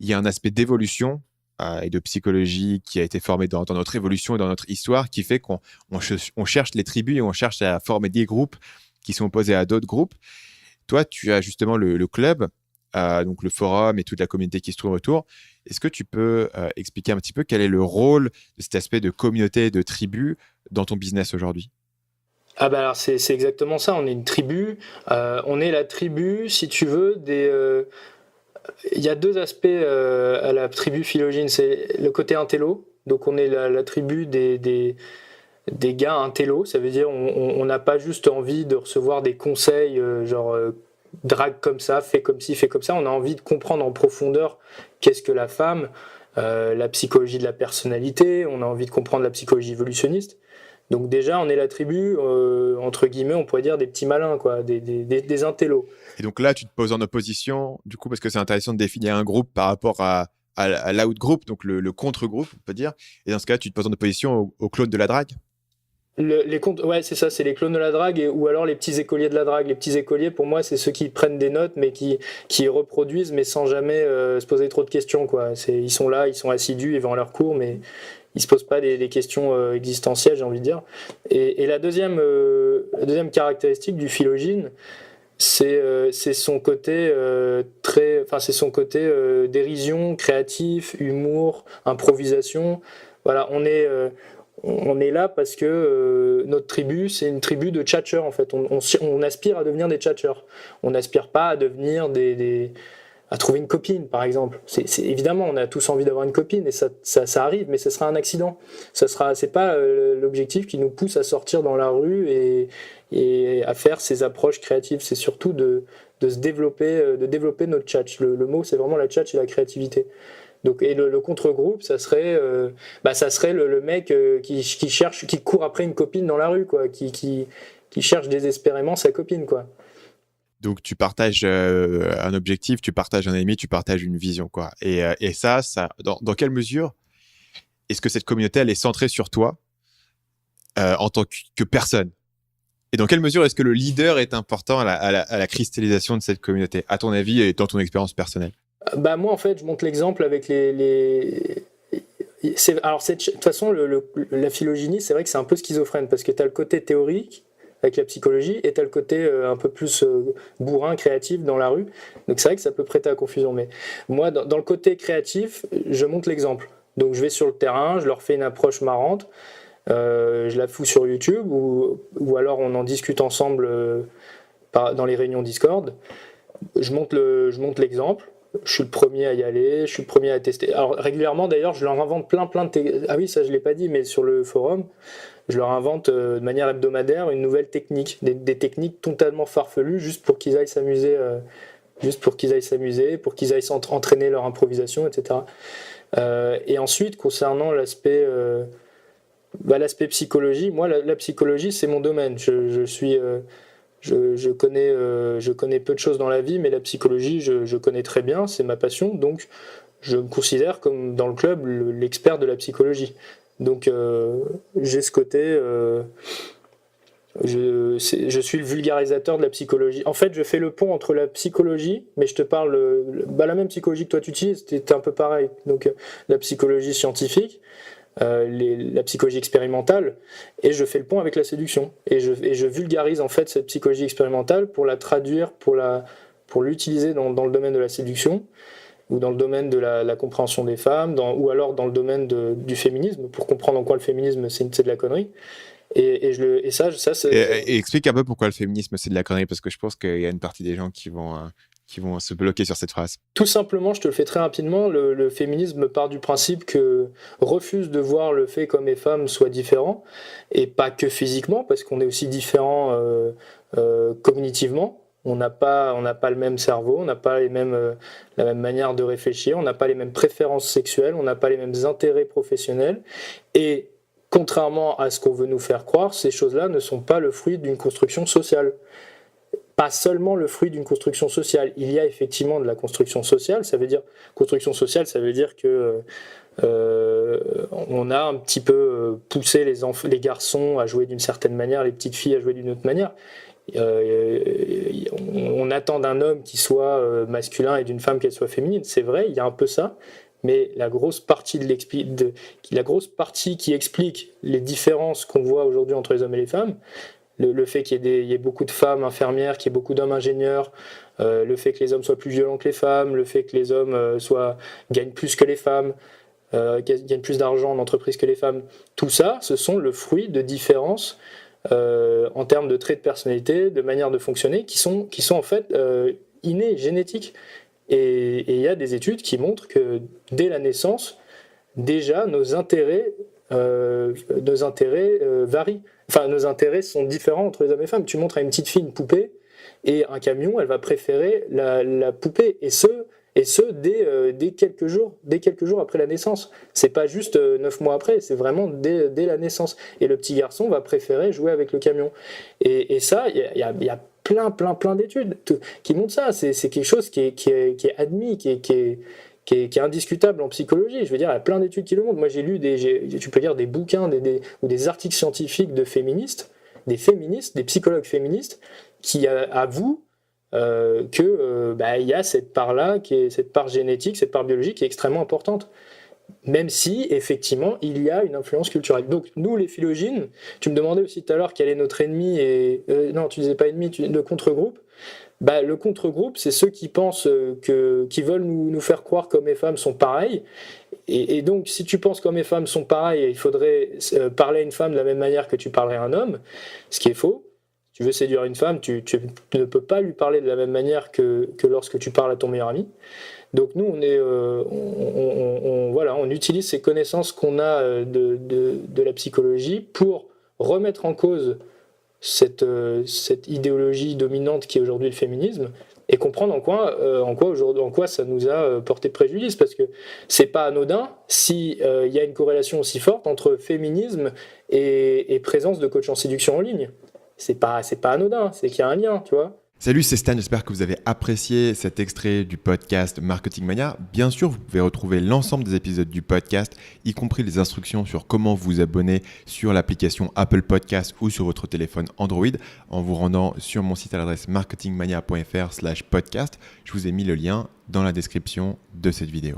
il y a un aspect d'évolution et de psychologie qui a été formé dans notre évolution et dans notre histoire qui fait qu'on cherche les tribus et on cherche à former des groupes qui sont opposés à d'autres groupes. Toi, tu as justement le club, donc le forum et toute la communauté qui se trouve autour. Est-ce que tu peux expliquer un petit peu quel est le rôle de cet aspect de communauté et de tribu dans ton business aujourd'hui? Ah bah alors c'est exactement ça, on est une tribu, on est la tribu, si tu veux, il y a deux aspects à la tribu phylogène, c'est le côté intello, donc on est la tribu des gars intello, ça veut dire on n'a pas juste envie de recevoir des conseils drague comme ça, fais comme ci, fais comme ça, on a envie de comprendre en profondeur qu'est-ce que la femme, la psychologie de la personnalité, on a envie de comprendre la psychologie évolutionniste. Donc déjà, on est la tribu, entre guillemets, on pourrait dire des petits malins, quoi, des intellos. Et donc là, tu te poses en opposition, du coup, parce que c'est intéressant de définir un groupe par rapport à l'out-group, donc le contre-groupe, on peut dire. Et dans ce cas, tu te poses en opposition au clone de la drague. Ouais, c'est ça, c'est les clones de la drague ou alors les petits écoliers de la drague. Les petits écoliers, pour moi, c'est ceux qui prennent des notes, mais qui reproduisent, mais sans jamais se poser trop de questions, quoi. Ils sont là, ils sont assidus, ils vont à leur cours, mais ils se posent pas des questions existentielles, j'ai envie de dire. Et la deuxième caractéristique du phylogène, c'est son côté c'est son côté dérision, créatif, humour, improvisation. Voilà, on est là parce que notre tribu, c'est une tribu de tchatcheurs en fait. On aspire à devenir des tchatcheurs. On n'aspire pas à devenir à trouver une copine, par exemple. Évidemment, on a tous envie d'avoir une copine et ça arrive, mais ce sera un accident. C'est pas l'objectif qui nous pousse à sortir dans la rue et à faire ces approches créatives. C'est surtout de développer notre tchatch. Le mot, c'est vraiment la tchatch et la créativité. Donc, et le contre-groupe, ça serait le mec qui court après une copine dans la rue, quoi, qui cherche désespérément sa copine, quoi. Donc, tu partages un objectif, tu partages un ennemi, tu partages une vision, quoi. Et ça, dans quelle mesure est-ce que cette communauté, elle est centrée sur toi en tant que personne? Et dans quelle mesure est-ce que le leader est important à la cristallisation de cette communauté, à ton avis et dans ton expérience personnelle? Bah moi, en fait, je montre l'exemple avec de toute façon, la phylogénie, c'est vrai que c'est un peu schizophrène parce que tu as le côté théorique avec la psychologie et tu as le côté un peu plus bourrin, créatif dans la rue. Donc c'est vrai que ça peut prêter à confusion. Mais moi, dans le côté créatif, je montre l'exemple. Donc je vais sur le terrain, je leur fais une approche marrante, je la fous sur YouTube ou alors on en discute ensemble dans les réunions Discord. Je montre l'exemple. Je suis le premier à y aller, je suis le premier à tester. Alors régulièrement d'ailleurs, je leur invente plein de ah oui, ça je l'ai pas dit, mais sur le forum, je leur invente de manière hebdomadaire une nouvelle technique, des techniques totalement farfelues juste pour qu'ils aillent s'amuser, pour qu'ils aillent entraîner leur improvisation, etc. Et ensuite, concernant l'aspect psychologie, moi la psychologie c'est mon domaine. Je connais peu de choses dans la vie, mais la psychologie, je connais très bien, c'est ma passion, donc je me considère comme dans le club l'expert de la psychologie. Donc j'ai ce côté, je suis le vulgarisateur de la psychologie. En fait, je fais le pont entre la psychologie, mais je te parle, la même psychologie que toi tu utilises, c'était un peu pareil. Donc la psychologie scientifique, la psychologie expérimentale, et je fais le pont avec la séduction et je vulgarise en fait cette psychologie expérimentale pour la traduire, pour l'utiliser dans le domaine de la séduction ou dans le domaine de la compréhension des femmes, ou alors dans le domaine du féminisme, pour comprendre en quoi le féminisme c'est de la connerie. Et ça c'est... Et explique un peu pourquoi le féminisme c'est de la connerie, parce que je pense qu'il y a une partie des gens qui vont se bloquer sur cette phrase. Tout simplement, je te le fais très rapidement, le féminisme part du principe que refuse de voir le fait qu'hommes et femmes soient différents, et pas que physiquement, parce qu'on est aussi différents cognitivement. On n'a pas le même cerveau, on n'a pas la même manière de réfléchir, on n'a pas les mêmes préférences sexuelles, on n'a pas les mêmes intérêts professionnels, et contrairement à ce qu'on veut nous faire croire, ces choses-là ne sont pas le fruit d'une construction sociale. Pas seulement le fruit d'une construction sociale. Il y a effectivement de la construction sociale. Ça veut dire que on a un petit peu poussé les garçons à jouer d'une certaine manière, les petites filles à jouer d'une autre manière. on attend d'un homme qu'il soit masculin et d'une femme qu'elle soit féminine. C'est vrai, il y a un peu ça, mais la grosse partie qui explique les différences qu'on voit aujourd'hui entre les hommes et les femmes, le fait qu'il y ait beaucoup de femmes infirmières, qu'il y ait beaucoup d'hommes ingénieurs, le fait que les hommes soient plus violents que les femmes, le fait que les hommes gagnent plus que les femmes, gagnent plus d'argent en entreprise que les femmes, tout ça, ce sont le fruit de différences en termes de traits de personnalité, de manière de fonctionner, qui sont en fait innés, génétiques. Et il y a des études qui montrent que dès la naissance, déjà nos intérêts varient. Enfin, nos intérêts sont différents entre les hommes et les femmes. Tu montres à une petite fille une poupée et un camion, elle va préférer la poupée. Et ce dès quelques jours après la naissance. C'est pas juste 9 mois après, c'est vraiment dès la naissance. Et le petit garçon va préférer jouer avec le camion. Et ça, il y a plein d'études qui montrent ça. C'est quelque chose qui est admis, qui est indiscutable en psychologie. Je veux dire, il y a plein d'études qui le montrent. Moi, j'ai lu tu peux lire des bouquins ou des articles scientifiques de féministes, des psychologues féministes, qui avouent il y a cette part-là, cette part génétique, cette part biologique qui est extrêmement importante. Même si, effectivement, il y a une influence culturelle. Donc, nous, les philogènes, tu me demandais aussi tout à l'heure quel est notre ennemi, non, tu disais pas ennemi, le contre-groupe. Le contre-groupe, c'est ceux qui pensent qui veulent nous faire croire qu'hommes et femmes sont pareils. Et donc, si tu penses qu'hommes et femmes sont pareils, il faudrait parler à une femme de la même manière que tu parlerais à un homme, ce qui est faux. Tu veux séduire une femme, tu ne peux pas lui parler de la même manière que lorsque tu parles à ton meilleur ami. Donc nous, on utilise ces connaissances qu'on a de la psychologie pour remettre en cause cette idéologie dominante qui est aujourd'hui le féminisme et comprendre en quoi ça nous a porté préjudice, parce que c'est pas anodin si y a une corrélation aussi forte entre féminisme et présence de coach en séduction en ligne. C'est pas anodin, c'est qu'il y a un lien, tu vois. Salut, c'est Stan, j'espère que vous avez apprécié cet extrait du podcast Marketing Mania. Bien sûr, vous pouvez retrouver l'ensemble des épisodes du podcast, y compris les instructions sur comment vous abonner sur l'application Apple Podcast ou sur votre téléphone Android en vous rendant sur mon site à l'adresse marketingmania.fr/podcast. Je vous ai mis le lien dans la description de cette vidéo.